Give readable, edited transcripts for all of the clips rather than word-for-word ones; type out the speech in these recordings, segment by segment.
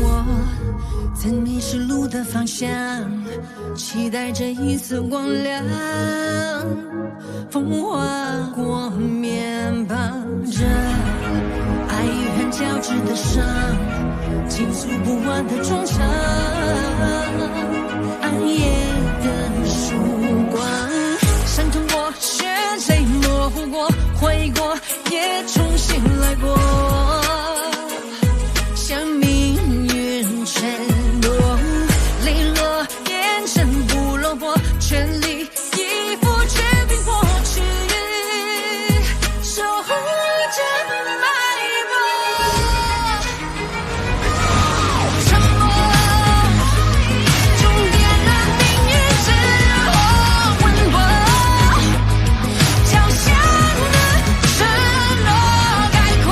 我曾迷失路的方向，期待着一丝光亮。风划过面庞着爱与恨交织的伤，倾诉不完的衷肠。暗夜的曙光，伤痛过，血泪模糊过，回忆过，也重新来过。向命运承诺，泪落变成不落魄，全力以赴决定过去，守护着脉搏。沉默，终点了命运之火，温柔交响的承诺概括，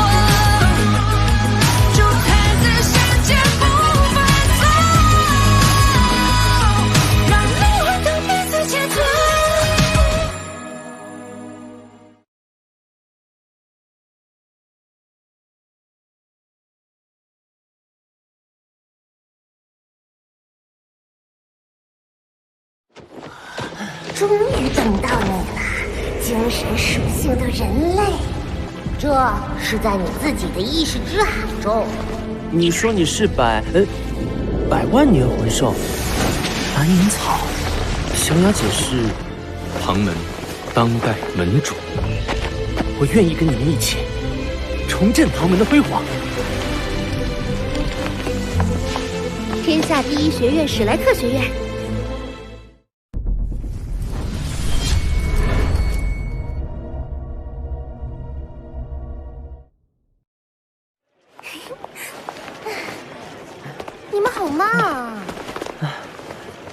就太子世界不犯错，让灵魂都彼此解脱。终于等到你了，精神属性的人类，这是在你自己的意识之海中。你说你是百万年魂兽，蓝银草，小雅姐是唐门当代门主，我愿意跟你们一起重振唐门的辉煌。天下第一学院史莱克学院，你们好慢啊！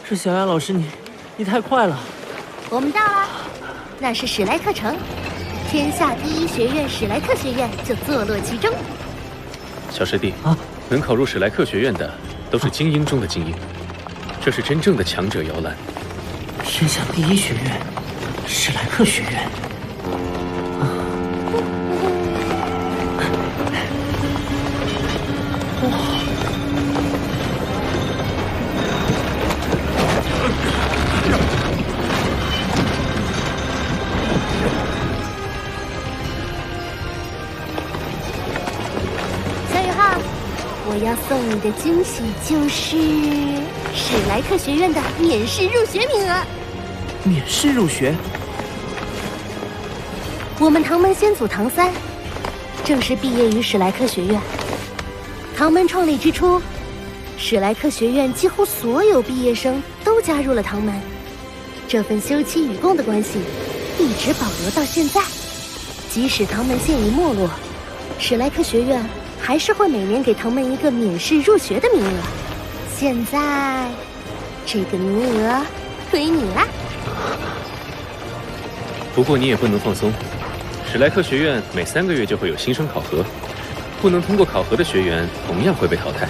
是小雅老师，你太快了。我们到了，那是史莱克城，天下第一学院史莱克学院就坐落其中。小师弟啊，能考入史莱克学院的都是精英中的精英，这是真正的强者摇篮。天下第一学院，史莱克学院。小宇浩，我要送你的惊喜就是史莱克学院的免试入学名额。免试入学？我们唐门先祖唐三，正式毕业于史莱克学院。唐门创立之初，史莱克学院几乎所有毕业生都加入了唐门，这份休戚与共的关系一直保留到现在。即使唐门现已没落，史莱克学院还是会每年给唐门一个免试入学的名额。现在，这个名额归你啦。不过你也不能放松，史莱克学院每3个月就会有新生考核，不能通过考核的学员同样会被淘汰。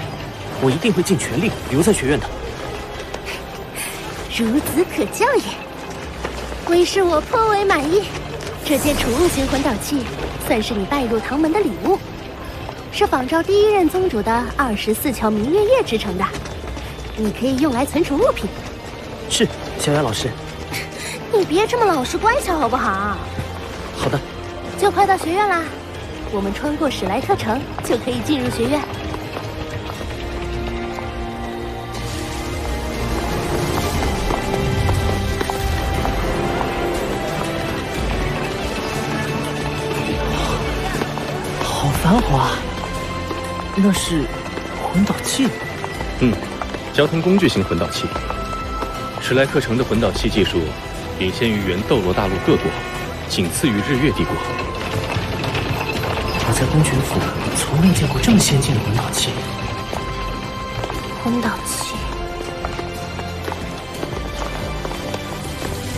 我一定会尽全力留在学院的。孺子可教也，为师我颇为满意。这件储物型魂导器算是你拜入唐门的礼物，是仿照第一任宗主的24桥明月夜制成的，你可以用来存储物品。是，小雅老师。你别这么老实乖巧好不好？好的。就快到学院啦，我们穿过史莱克城就可以进入学院。好繁华，那是魂导器。交通工具型魂导器。史莱克城的魂导器技术领先于原斗罗大陆各国，仅次于日月帝国。我在公爵府从未见过这么先进的魂导器。魂导器，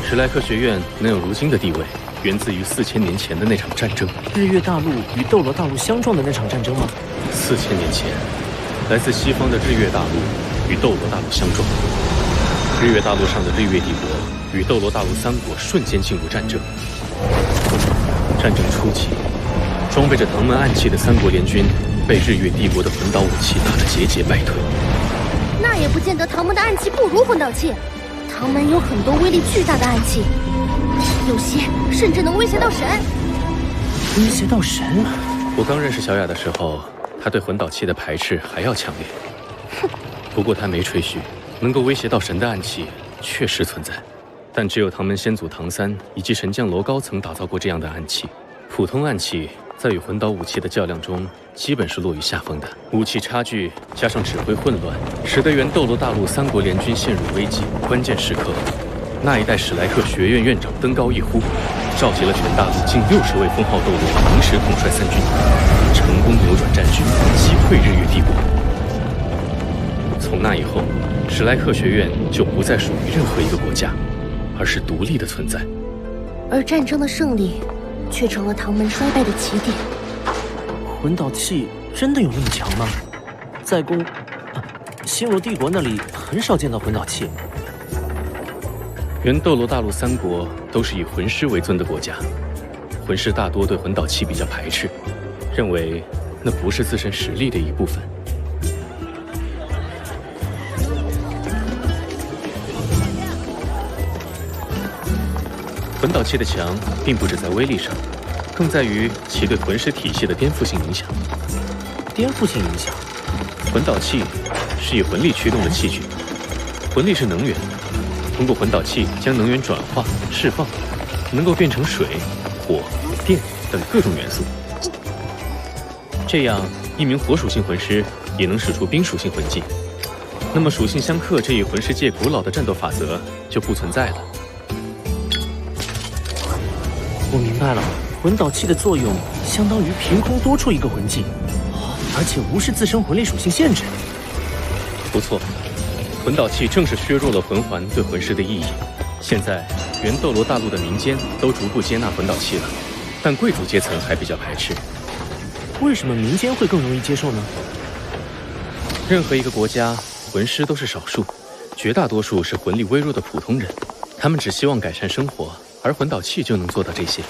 史莱克学院能有如今的地位，源自于4000年前的那场战争。日月大陆与斗罗大陆相撞的那场战争吗？4000年前，来自西方的日月大陆与斗罗大陆相撞，日月大陆上的日月帝国与斗罗大陆3国瞬间进入战争。战争初期，装备着唐门暗器的3国联军被日月帝国的魂导武器打得节节败退。那也不见得唐门的暗器不如魂导器。唐门有很多威力巨大的暗器，有些甚至能威胁到神。威胁到神？我刚认识小雅的时候，她对魂导器的排斥还要强烈。哼，不过她没吹嘘，能够威胁到神的暗器确实存在，但只有唐门先祖唐三以及神将楼高曾打造过这样的暗器。普通暗器在与魂导武器的较量中，基本是落于下风的。武器差距加上指挥混乱，使得原斗罗大陆3国联军陷入危机。关键时刻，那一代史莱克学院院长登高一呼，召集了全大陆近60位封号斗罗，同时统帅3军，成功扭转战局，击溃日月帝国。从那以后，史莱克学院就不再属于任何一个国家，而是独立的存在。而战争的胜利，却成了唐门衰败的起点。魂导器真的有那么强吗？在星罗帝国那里很少见到魂导器。原斗罗大陆3国都是以魂师为尊的国家，魂师大多对魂导器比较排斥，认为那不是自身实力的一部分。魂导器的强，并不止在威力上，更在于其对魂师体系的颠覆性影响。颠覆性影响？魂导器是以魂力驱动的器具，魂力是能源，通过魂导器将能源转化、释放，能够变成水、火、电等各种元素。这样，一名火属性魂师也能使出冰属性魂技。那么，属性相克这一魂师界古老的战斗法则就不存在了。我明白了，魂导器的作用相当于凭空多出一个魂技，而且无视自身魂力属性限制。不错，魂导器正是削弱了魂环对魂师的意义。现在，原斗罗大陆的民间都逐步接纳魂导器了，但贵族阶层还比较排斥。为什么民间会更容易接受呢？任何一个国家，魂师都是少数，绝大多数是魂力微弱的普通人，他们只希望改善生活。而魂导器就能做到这些，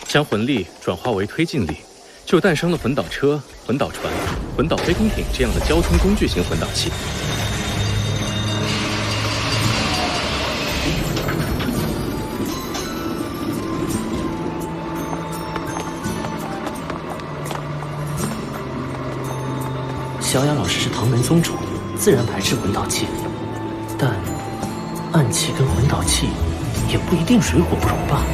将魂力转化为推进力，就诞生了魂导车、魂导船、魂导飞空艇这样的交通工具型魂导器。小雅老师是唐门宗主，自然排斥魂导器，但暗器跟魂导器也不一定水火不容吧。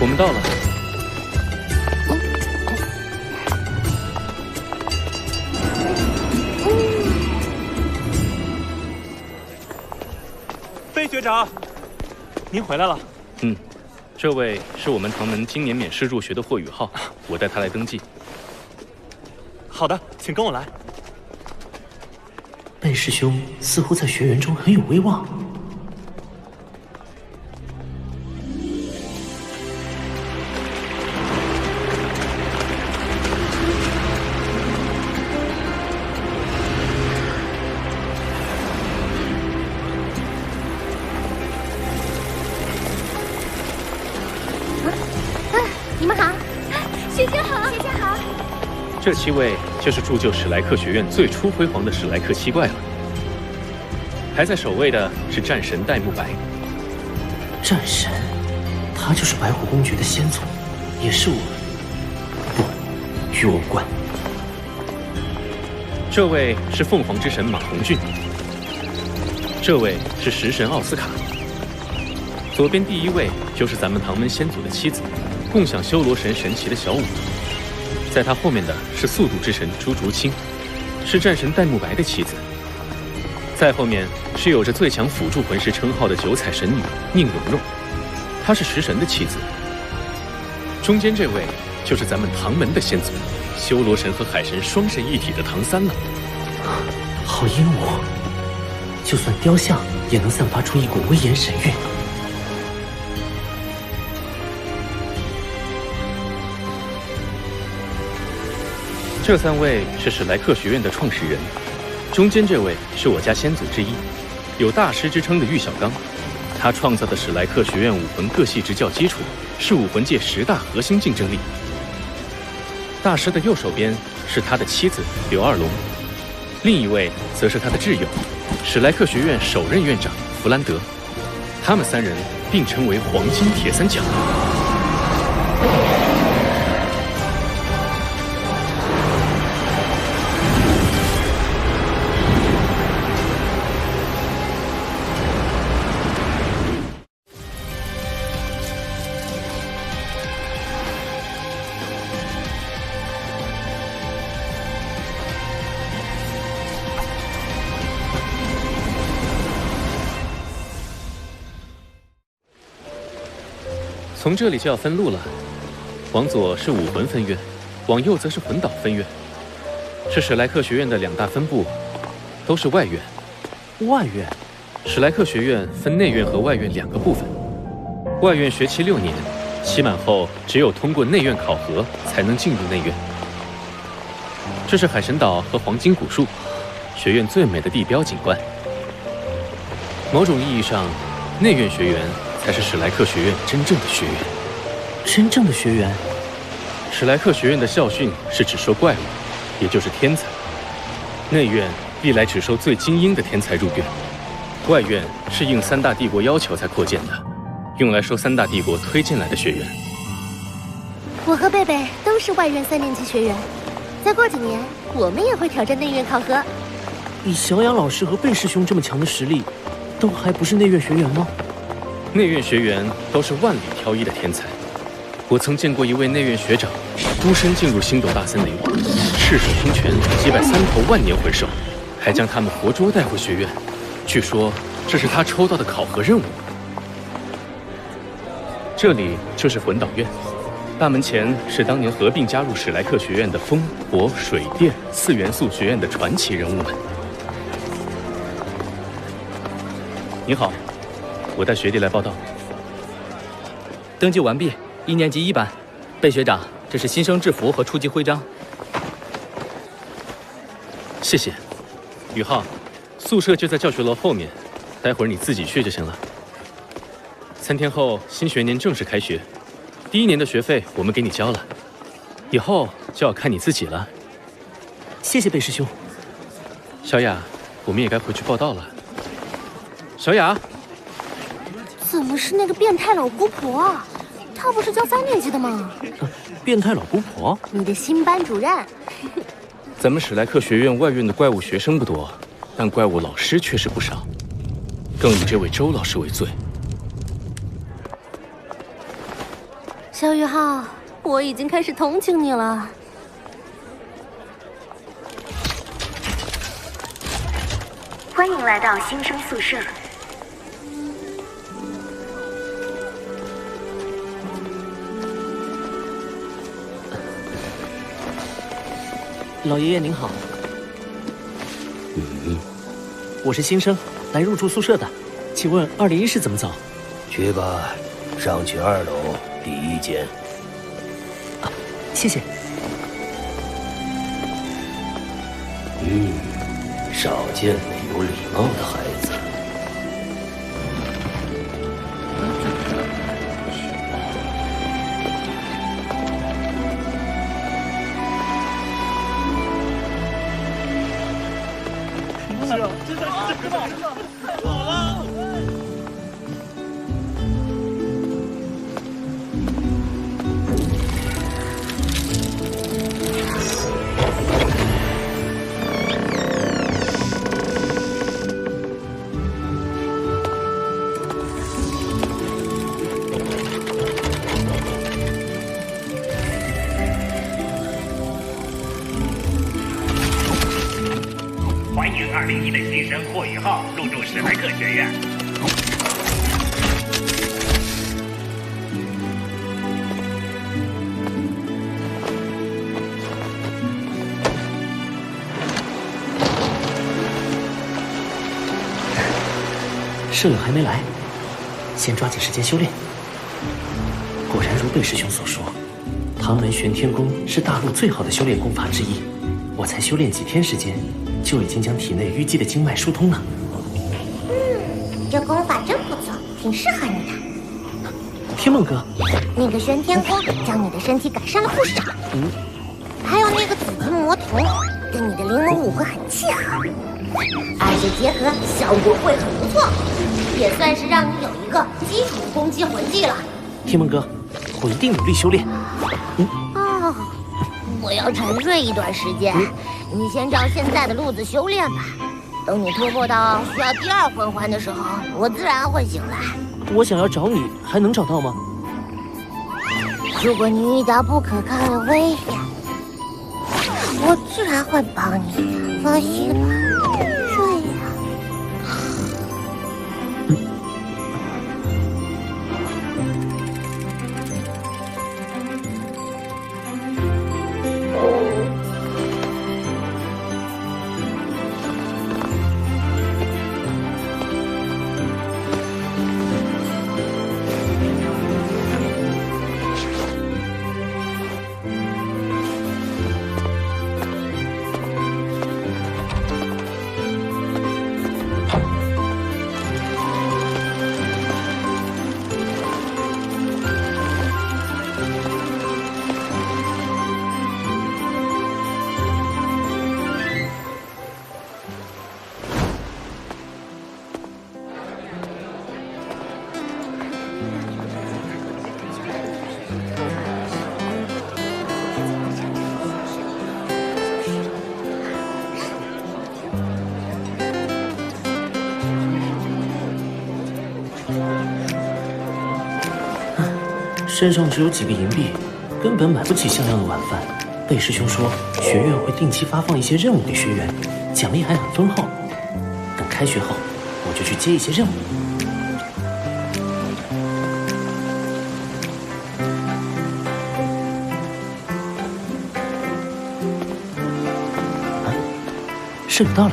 我们到了。费学长，您回来了。这位是我们唐门今年免试入学的霍雨浩，我带他来登记。好的，请跟我来。贝师兄似乎在学园中很有威望。你们好，学姐好，学姐好。这7位就是铸就史莱克学院最初辉煌的史莱克7怪了。排在首位的是战神戴沐白。战神，他就是白虎公爵的先祖，也是我。不，与我无关。这位是凤凰之神马红俊。这位是食神奥斯卡。左边第1位就是咱们唐门先祖的妻子，共享修罗神神旗的小舞。在他后面的是速度之神朱竹清，是战神戴沐白的妻子。再后面是有着最强辅助魂师称号的九彩神女宁荣荣，她是食神的妻子。中间这位就是咱们唐门的先祖，修罗神和海神双神一体的唐三了。好阴武，就算雕像也能散发出一股威严神韵。这3位是史莱克学院的创始人，中间这位是我家先祖之一，有大师之称的玉小刚。他创造的史莱克学院武魂各系执教基础，是武魂界10大核心竞争力。大师的右手边是他的妻子刘二龙，另一位则是他的挚友，史莱克学院首任院长弗兰德。他们3人并称为黄金铁三角。从这里就要分路了，往左是武魂分院，往右则是魂导分院，是史莱克学院的2大分部，都是外院。外院，史莱克学院分内院和外院2个部分。外院学期6年，期满后只有通过内院考核才能进入内院。这是海神岛和黄金古树，学院最美的地标景观。某种意义上，内院学员才是史莱克学院真正的学员。真正的学员，史莱克学院的校训是只收怪物，也就是天才。内院历来只收最精英的天才入院，外院是应3大帝国要求才扩建的，用来收3大帝国推进来的学员。我和贝贝都是外院3年级学员，再过几年我们也会挑战内院考核。以小雅老师和贝师兄这么强的实力，都还不是内院学员吗？内院学员都是万里挑一的天才。我曾见过一位内院学长，孤身进入星斗大森林，赤手空拳击败3头万年魂兽，还将他们活捉带回学院。据说这是他抽到的考核任务。这里就是魂导院，大门前是当年合并加入史莱克学院的风、火、水、电4元素学院的传奇人物们。你好，我带学弟来报道。登记完毕，1年级1班。贝学长，这是新生制服和初级徽章。谢谢。宇浩，宿舍就在教学楼后面，待会儿你自己去就行了。3天后新学年正式开学，第1年的学费我们给你交了，以后就要看你自己了。谢谢贝师兄。小雅，我们也该回去报到了。小雅，怎么是那个变态老姑婆啊？她不是教3年级的吗？变态老姑婆？你的新班主任。咱们史莱克学院外院的怪物学生不多，但怪物老师确实不少，更以这位周老师为最。小宇浩，我已经开始同情你了。欢迎来到新生宿舍。老爷爷您好。我是新生，来入住宿舍的，请问201室怎么走？去吧，上去2楼第1间。谢谢。少见没有礼貌的孩子。欢迎201的新生霍宇浩入住史莱克学院。舍友还没来，先抓紧时间修炼。果然如贝师兄所说，唐门玄天功是大陆最好的修炼功法之一。我才修炼几天时间，就已经将体内淤积的经脉疏通了。这功法真不错，挺适合你的。天梦哥，那个玄天功将你的身体改善了不少。还有那个紫金魔瞳，跟你的灵魔武会很契合，而且结合效果会很不错，也算是让你有一个基础的攻击魂技了。天梦哥，我一定努力修炼。我要沉睡一段时间，你先照现在的路子修炼吧。等你突破到需要第二魂环的时候，我自然会醒来。我想要找你，还能找到吗？如果你遇到不可抗的危险，我自然会帮你。放心吧，睡呀。身上只有几个银币，根本买不起像样的晚饭。贝师兄说，学院会定期发放一些任务给学员，奖励还很丰厚。等开学后，我就去接一些任务。啊，舍友到了。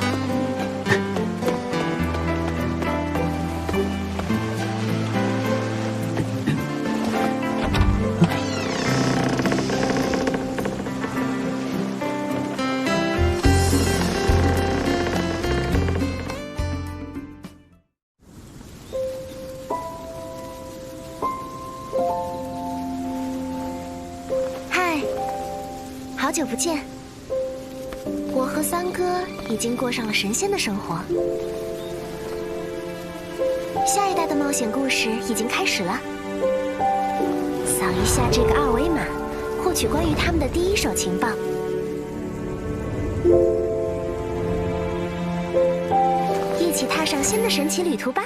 好久不见，我和三哥已经过上了神仙的生活。下一代的冒险故事已经开始了，扫一下这个二维码，获取关于他们的第一手情报。一起踏上新的神奇旅途吧！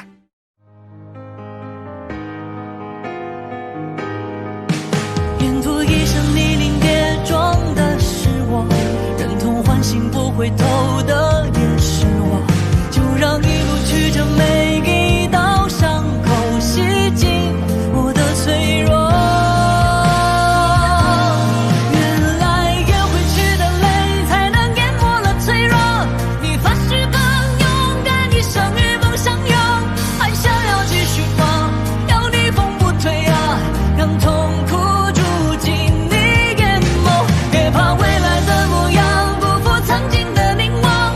沿途一声泥泞跌撞的是我，忍痛唤醒不回头的也是我，就让一路曲折每一道伤口洗净我的脆弱。原来咽回去的泪才能淹没了脆弱，你发誓更勇敢，一生与梦相拥，还想要继续吗？要逆风不退啊，让痛苦别怕未来的模样不负曾经的凝望，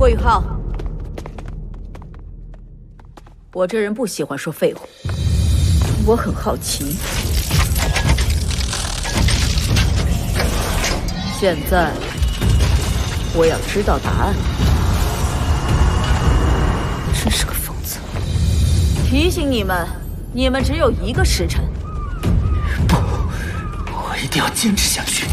郭宇浩，我这人不喜欢说废话，我很好奇，现在我要知道答案。真是个疯子！提醒你们，你们只有1个时辰。不，我一定要坚持下去。